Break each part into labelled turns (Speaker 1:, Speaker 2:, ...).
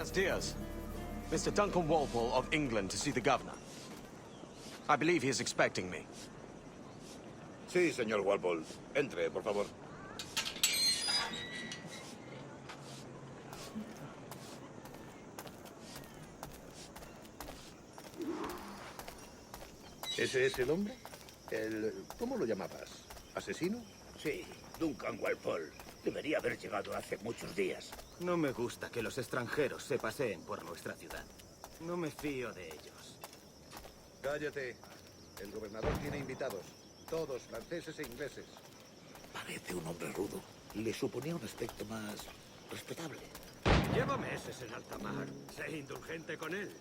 Speaker 1: Buenos dias. Mr. Duncan Walpole of England to see the governor. I believe he is expecting me.
Speaker 2: Sí, señor Walpole. Entre, por favor. ¿Ese es el hombre? ¿Cómo lo llamabas? ¿Asesino?
Speaker 3: Sí, Duncan Walpole. Debería haber llegado hace muchos días.
Speaker 4: No me gusta que los extranjeros se paseen por nuestra ciudad. No me fío de ellos.
Speaker 2: Cállate. El gobernador tiene invitados. Todos franceses e ingleses.
Speaker 3: Parece un hombre rudo. Le suponía un aspecto más respetable.
Speaker 5: Llevo meses en alta mar. Sé indulgente con él.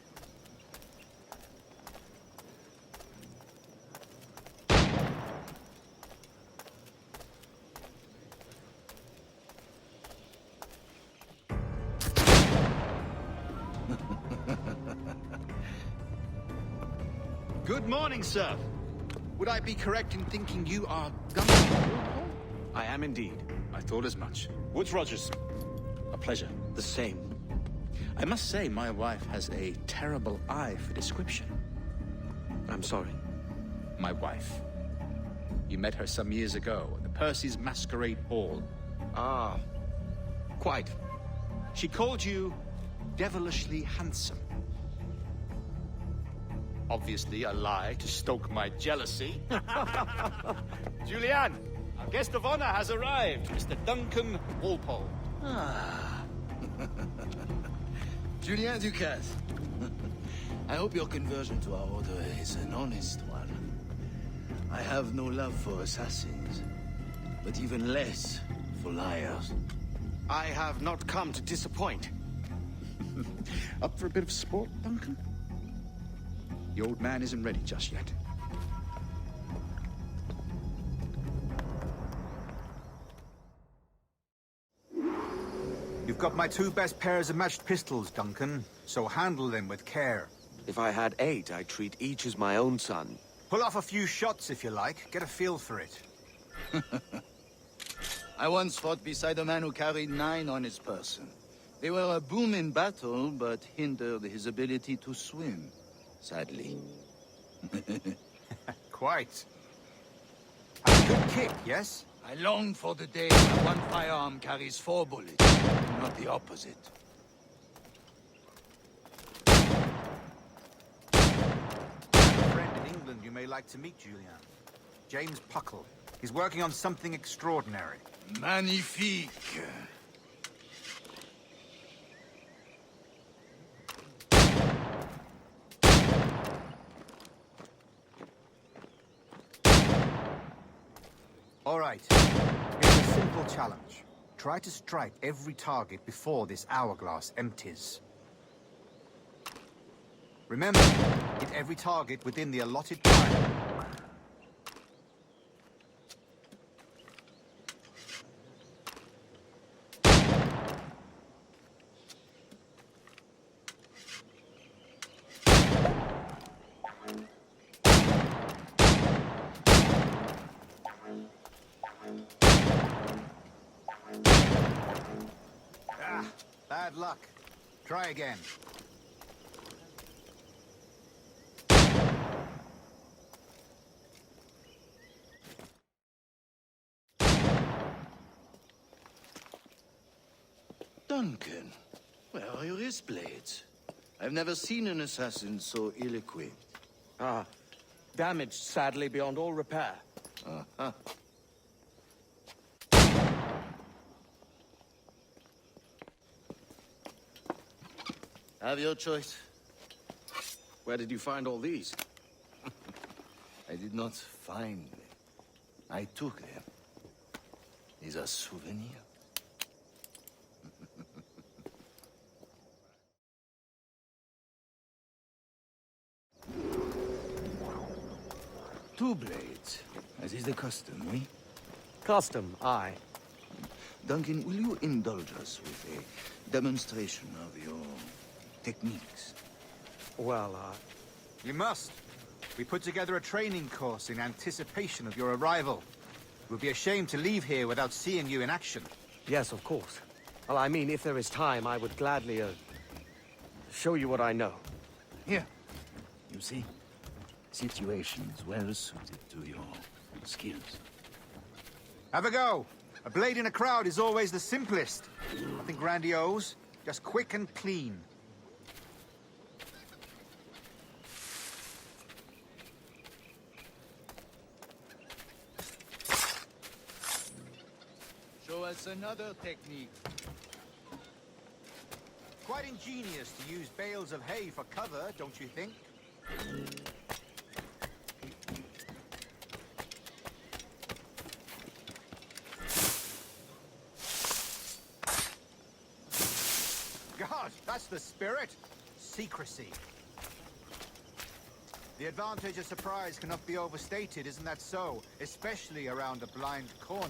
Speaker 6: Good morning, sir. Would I be correct in thinking you are Duncan?
Speaker 1: I am indeed.
Speaker 6: I thought as much. Woods Rogers. A pleasure.
Speaker 1: The same.
Speaker 6: I must say, my wife has a terrible eye for description.
Speaker 1: I'm sorry.
Speaker 6: My wife. You met her some years ago at the Percy's Masquerade Ball.
Speaker 1: Ah, quite.
Speaker 6: She called you devilishly handsome. Obviously a lie to stoke my jealousy. Julianne, our guest of honor has arrived, Mr. Duncan Walpole.
Speaker 7: Ah. Julien Ducasse. I hope your conversion to our order is an honest one. I have no love for assassins, but even less for liars.
Speaker 1: I have not come to disappoint.
Speaker 6: Up for a bit of sport, Duncan? The old man isn't ready just yet.
Speaker 8: You've got my two best pairs of matched pistols, Duncan, so handle them with care.
Speaker 1: If I had 8, I'd treat each as my own son.
Speaker 8: Pull off a few shots if you like, get a feel for it.
Speaker 7: I once fought beside a man who carried 9 on his person. They were a boom in battle, but hindered his ability to swim, sadly.
Speaker 8: Quite. Have a good kick, yes?
Speaker 7: I long for the day when one firearm carries 4 bullets, not the opposite.
Speaker 8: I have a friend in England you may like to meet, Julian. James Puckle. He's working on something extraordinary.
Speaker 7: Magnifique!
Speaker 8: All right. Here's a simple challenge. Try to strike every target before this hourglass empties. Remember, hit every target within the allotted time. Bad luck. Try again.
Speaker 7: Duncan, where are your wrist blades? I've never seen an assassin so ill-equipped.
Speaker 1: Ah, damaged sadly beyond all repair.
Speaker 7: Uh-huh. Have your choice.
Speaker 1: Where did you find all these?
Speaker 7: I did not find them. I took them. These are souvenirs. Two blades, as is the custom, eh?
Speaker 1: Custom, aye.
Speaker 7: Duncan, will you indulge us with a demonstration of your techniques?
Speaker 1: Well,
Speaker 8: You must. We put together a training course in anticipation of your arrival. We'll be ashamed to leave here without seeing you in action.
Speaker 1: yes, of course. Well, I mean, if there is time, I would gladly, show you what I know.
Speaker 7: Here. You see? Situations well suited to your skills.
Speaker 8: Have a go. A blade in a crowd is always the simplest. Nothing grandiose, just quick and clean.
Speaker 7: Show us another technique.
Speaker 8: Quite ingenious to use bales of hay for cover, don't you think? God, that's the spirit. Secrecy. The advantage of surprise cannot be overstated, isn't that so? Especially around a blind corner.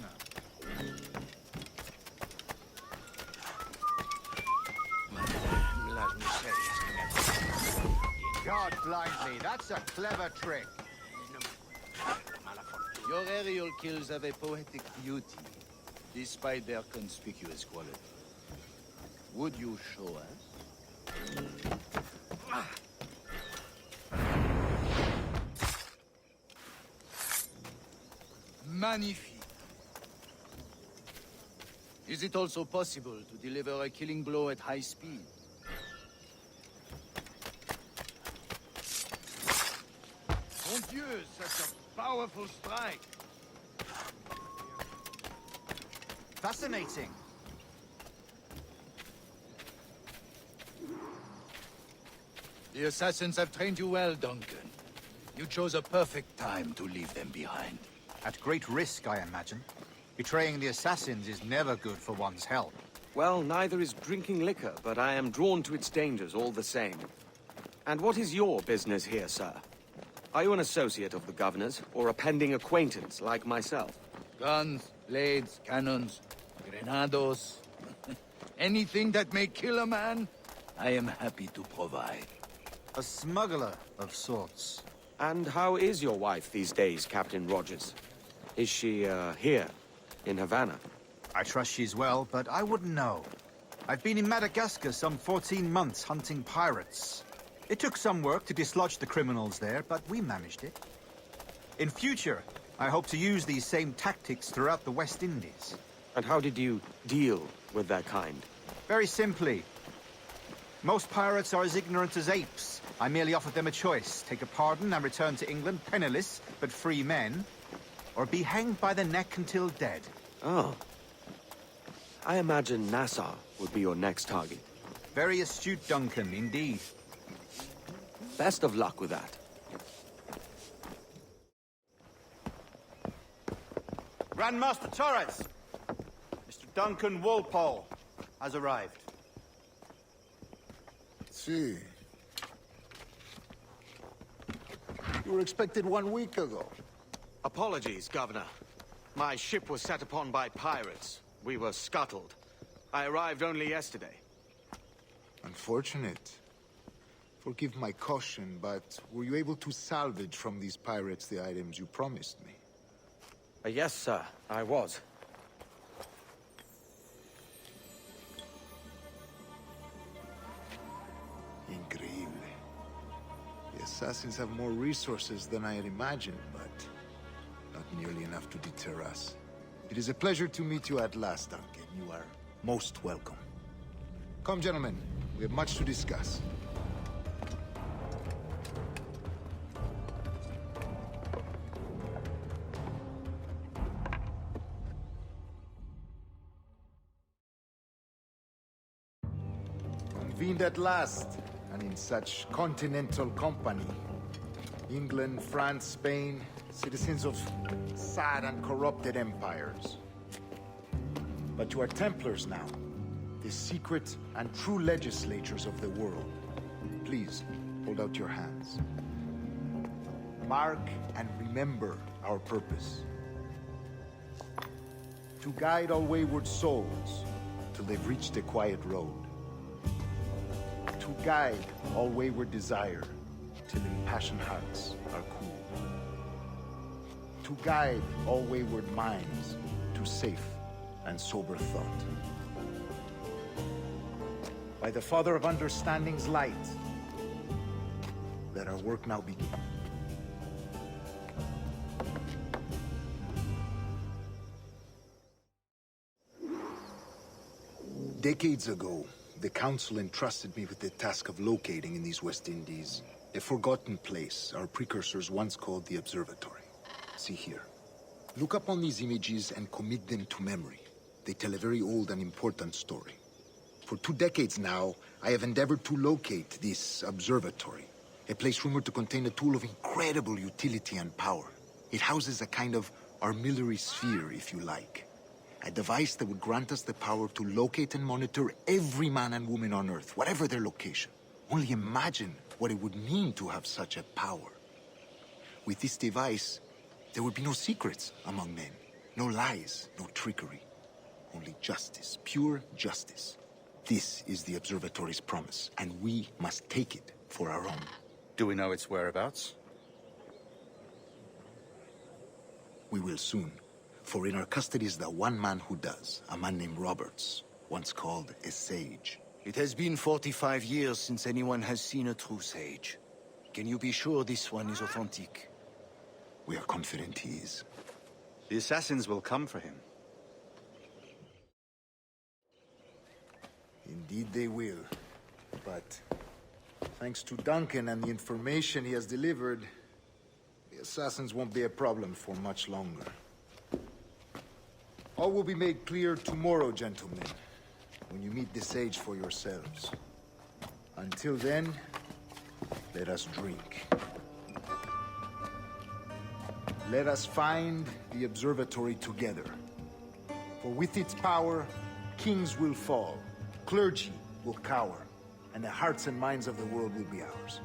Speaker 8: God blind me, that's a clever trick.
Speaker 7: Your aerial kills have a poetic beauty, despite their conspicuous quality. Would you show us? Magnifique. Is it also possible to deliver a killing blow at high speed? Mon Dieu, such a powerful strike.
Speaker 8: Fascinating.
Speaker 7: The assassins have trained you well, Duncan. You chose a perfect time to leave them behind.
Speaker 8: At great risk, I imagine. Betraying the assassins is never good for one's health.
Speaker 1: Well, neither is drinking liquor, but I am drawn to its dangers all the same. And what is your business here, sir? Are you an associate of the governor's, or a pending acquaintance like myself?
Speaker 7: Guns, blades, cannons, grenados. Anything that may kill a man, I am happy to provide.
Speaker 8: A smuggler of sorts.
Speaker 1: And how is your wife these days, Captain Rogers? Is she, here, in Havana?
Speaker 8: I trust she's well, but I wouldn't know. I've been in Madagascar some 14 months hunting pirates. It took some work to dislodge the criminals there, but we managed it. In future, I hope to use these same tactics throughout the West Indies.
Speaker 1: And how did you deal with their kind?
Speaker 8: Very simply. Most pirates are as ignorant as apes. I merely offered them a choice. Take a pardon and return to England penniless, but free men. Or be hanged by the neck until dead.
Speaker 1: Oh. I imagine Nassau would be your next target.
Speaker 8: Very astute, Duncan, indeed.
Speaker 1: Best of luck with that.
Speaker 8: Grandmaster Torres! Mr. Duncan Walpole has arrived.
Speaker 9: See. You were expected 1 week ago.
Speaker 1: Apologies, Governor. My ship was set upon by pirates. We were scuttled. I arrived only yesterday.
Speaker 9: Unfortunate. Forgive my caution, but were you able to salvage from these pirates the items you promised me?
Speaker 1: Yes, sir, I was.
Speaker 9: Increíble. The assassins have more resources than I had imagined, but not nearly enough to deter us. It is a pleasure to meet you at last, Duncan. You are most welcome. Come, gentlemen. We have much to discuss. Convened at last, and in such continental company. England, France, Spain, citizens of sad and corrupted empires. But you are Templars now, the secret and true legislatures of the world. Please, hold out your hands. Mark and remember our purpose. To guide all wayward souls till they've reached the quiet road. To guide all wayward desire till impassioned hearts are cool. To guide all wayward minds to safe and sober thought. by the Father of Understanding's light. Let our work now begin. Decades ago, the Council entrusted me with the task of locating in these West Indies a forgotten place our precursors once called the Observatory. See here. Look upon these images and commit them to memory. They tell a very old and important story. For 2 decades now, I have endeavored to locate this observatory, a place rumored to contain a tool of incredible utility and power. It houses a kind of armillary sphere, if you like. A device that would grant us the power to locate and monitor every man and woman on Earth, whatever their location. Only imagine what it would mean to have such a power. With this device, there would be no secrets among men, no lies, no trickery. Only justice, pure justice. This is the Observatory's promise, and we must take it for our own.
Speaker 10: Do we know its whereabouts?
Speaker 9: We will soon, for in our custody is the one man who does, a man named Roberts, once called a sage.
Speaker 7: It has been 45 years since anyone has seen a true sage. Can you be sure this one is authentic?
Speaker 9: We are confident he is.
Speaker 10: The assassins will come for him.
Speaker 9: Indeed they will. But thanks to Duncan and the information he has delivered, the assassins won't be a problem for much longer. All will be made clear tomorrow, gentlemen, when you meet the sage for yourselves. Until then, let us drink. Let us find the observatory together. For with its power, kings will fall, clergy will cower, and the hearts and minds of the world will be ours.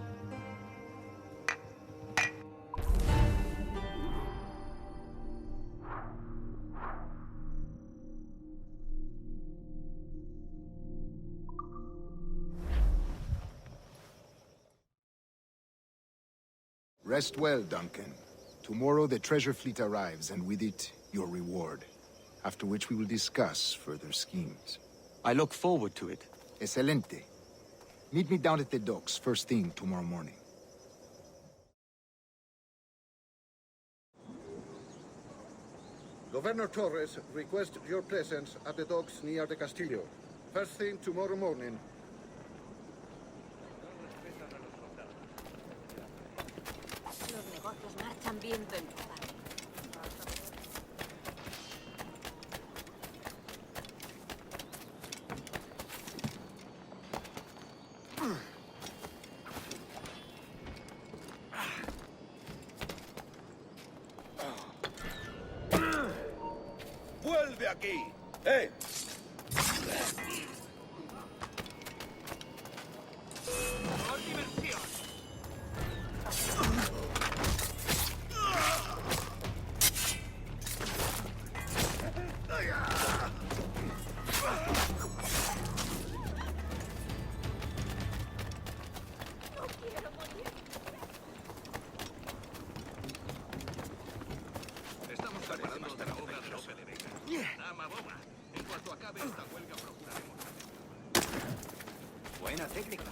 Speaker 9: Rest well, Duncan. Tomorrow the treasure fleet arrives, and with it, your reward. After which we will discuss further schemes.
Speaker 1: I look forward to it.
Speaker 9: Excelente. Meet me down at the docks first thing tomorrow morning.
Speaker 2: Governor Torres requests your presence at the docks near the Castillo. First thing tomorrow morning.
Speaker 11: Los negocios marchan viento en popa.
Speaker 3: ¡Vuelve aquí! ¡Eh!
Speaker 5: Estamos preparando la obra de Lope de Vega. Dama Boba. En cuanto acabe esta huelga, procuraremos.
Speaker 4: Buena técnica.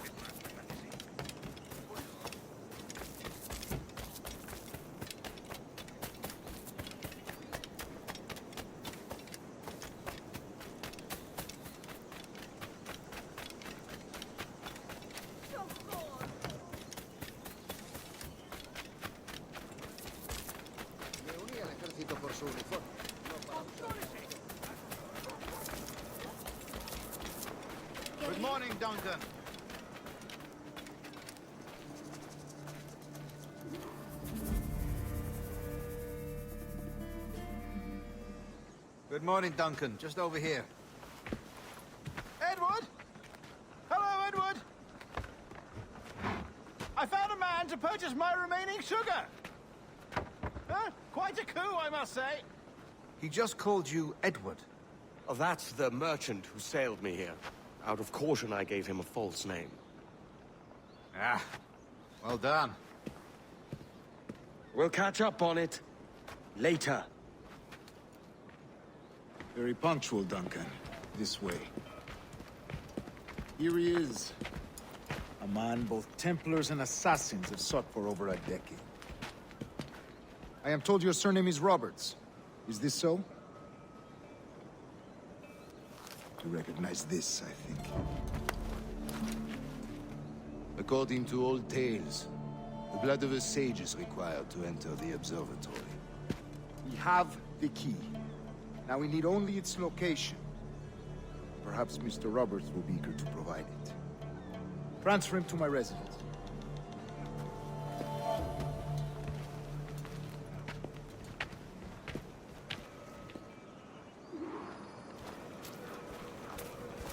Speaker 2: Me uní al ejército por su uniforme.
Speaker 8: Good morning, Duncan. Good morning, Duncan. Just over here. Edward? Hello, Edward. I found a man to purchase my remaining sugar. Huh? Quite a coup, I must say. He just called you Edward.
Speaker 1: Oh, that's the merchant who sailed me here. Out of caution, I gave him a false name.
Speaker 8: Ah, well done.
Speaker 1: We'll catch up on it later.
Speaker 9: Very punctual, Duncan. This way. Here he is. A man both Templars and Assassins have sought for over a decade. I am told your surname is Roberts. Is this so? You recognize this, I think.
Speaker 7: According to old tales, the blood of a sage is required to enter the observatory.
Speaker 9: We have the key. Now we need only its location. Perhaps Mr. Roberts will be eager to provide it. Transfer him to my residence.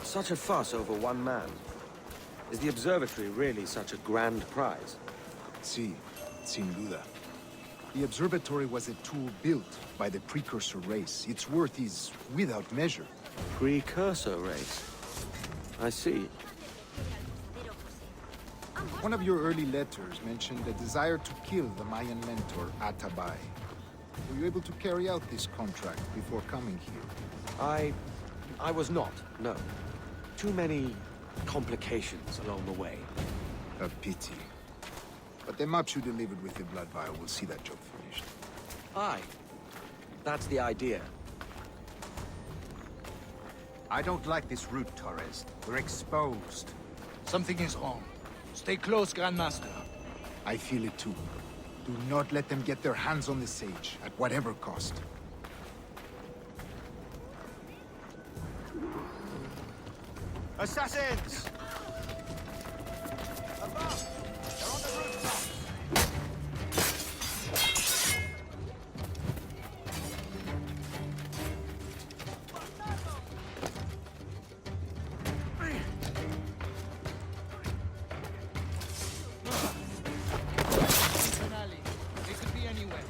Speaker 1: Such a fuss over one man. Is the observatory really such a grand prize?
Speaker 9: Sí, sin duda. The observatory was a tool built by the precursor race. Its worth is without measure.
Speaker 1: Precursor race? I see.
Speaker 9: One of your early letters mentioned a desire to kill the Mayan mentor, Atabay. Were you able to carry out this contract before coming here?
Speaker 1: I was not, no. Too many complications along the way.
Speaker 9: A pity. But the maps you delivered with the blood vial will see that job finished.
Speaker 1: Aye. That's the idea.
Speaker 8: I don't like this route, Torres. We're exposed.
Speaker 6: Something is wrong. Stay close, Grandmaster.
Speaker 9: I feel it too. Do not let them get their hands on the sage, at whatever cost.
Speaker 8: Assassins!
Speaker 6: They could be anywhere.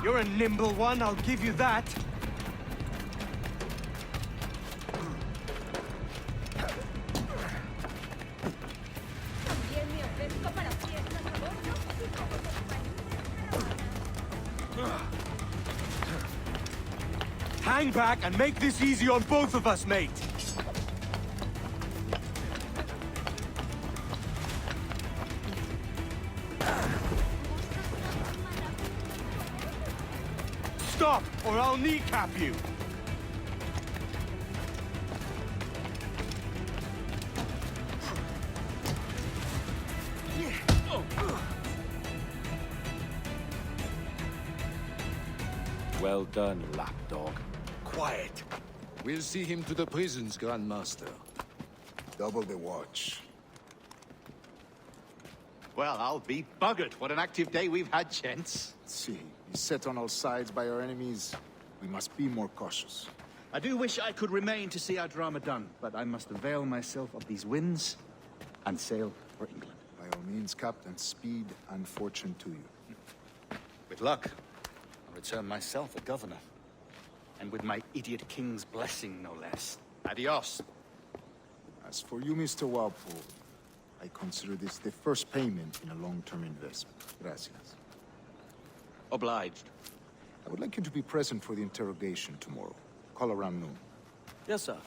Speaker 1: You're a nimble one, I'll give you that.
Speaker 11: También me ofrezco para fiestas a bordo y como compañía.
Speaker 1: Hang back and make this easy on both of us, mate. Stop, or I'll kneecap you! Well done, lapdog. Quiet.
Speaker 7: We'll see him to the prisons, Grandmaster.
Speaker 9: Double the watch.
Speaker 10: Well, I'll be buggered. What an active day we've had, gents.
Speaker 9: See, beset on all sides by our enemies, we must be more cautious.
Speaker 8: I do wish I could remain to see our drama done, but I must avail myself of these winds and sail for England.
Speaker 9: By all means, Captain, speed and fortune to you.
Speaker 10: With luck, I'll return myself a governor. And with my idiot king's blessing, no less. Adios.
Speaker 9: As for you, Mr. Walpole, I consider this the first payment in a long-term investment. Gracias.
Speaker 1: Obliged.
Speaker 9: I would like you to be present for the interrogation tomorrow. Call around noon.
Speaker 1: Yes, sir.